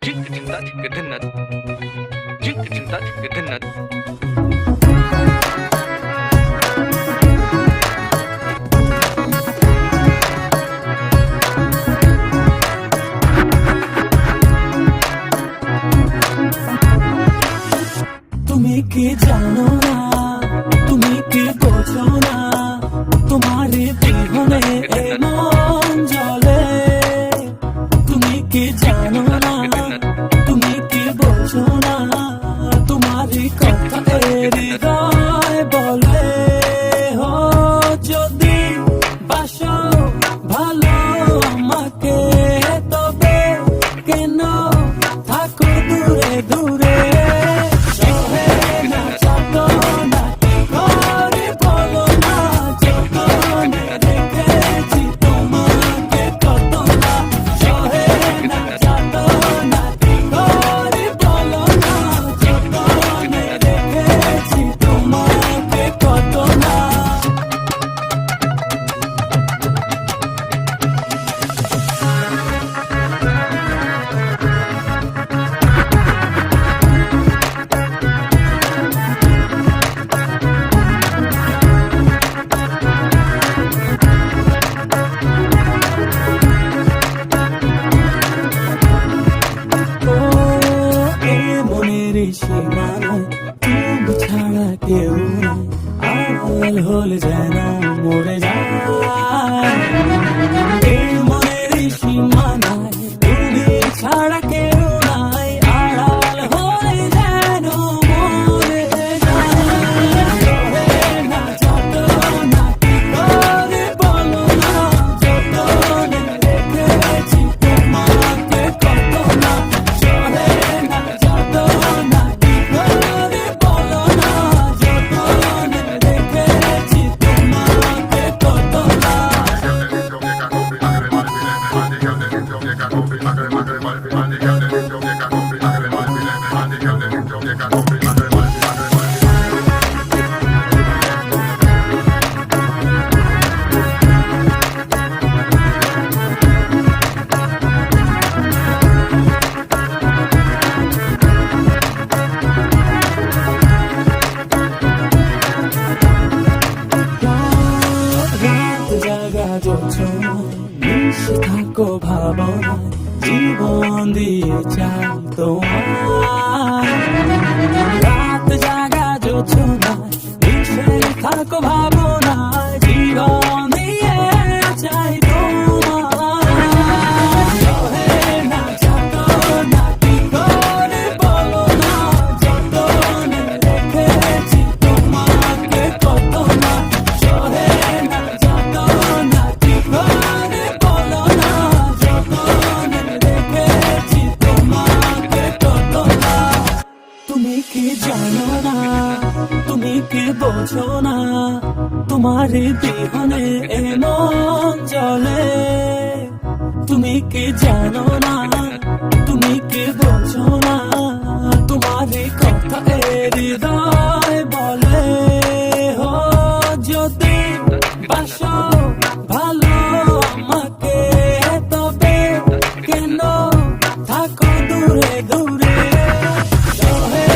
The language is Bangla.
তুমি কি জানো না, তুমি কি বোঝো না, তোমার বিহনে মন জ্বলে। তুমি কি জানো না, তুমি কি বোঝো না, তোমার কথা হৃদয় বলে। হো যদি বাসো ভালো আমাকে, তবে কেন থাকো দূরে দূরে। তুমি ছাড়া কেউ আড়াল হলে যেন মরে যায়। এই মনের সীমানায় তুমি ছাড়া কেউ নাই, আড়াল হলে যেন মরে যায়। না যত না কি করে বলো না, যতনে রেখেছি তোমাকে কত না। সহে না যত না কি করে বলো না, যতনে রেখেছি তোমাকে কত না। মিশে থাকো ভাবনা, জীবন দিয়ে চাই তোমার। রাত জাগা জোছনায় মিশে থাকো ভাবনা, জীবন দিয়ে চাই তোমার। সহে না যত না কি করে বলো না, যতনে রেখেছি তোমাকে কত না। সহে না যত না কি করে বলো না, যতনে রেখেছি তোমাকে কত না। তুমি কি জানো না, তুমি কি বোঝো না, তোমার বিহনে মন জ্বলে। তুমি কি জানো না, তুমি কি বোঝো না, তোমার কথা হৃদয় বলে। হো যদি বাসো ভালো আমাকে, তবে কেন থাকো দূরে দূরে। সহে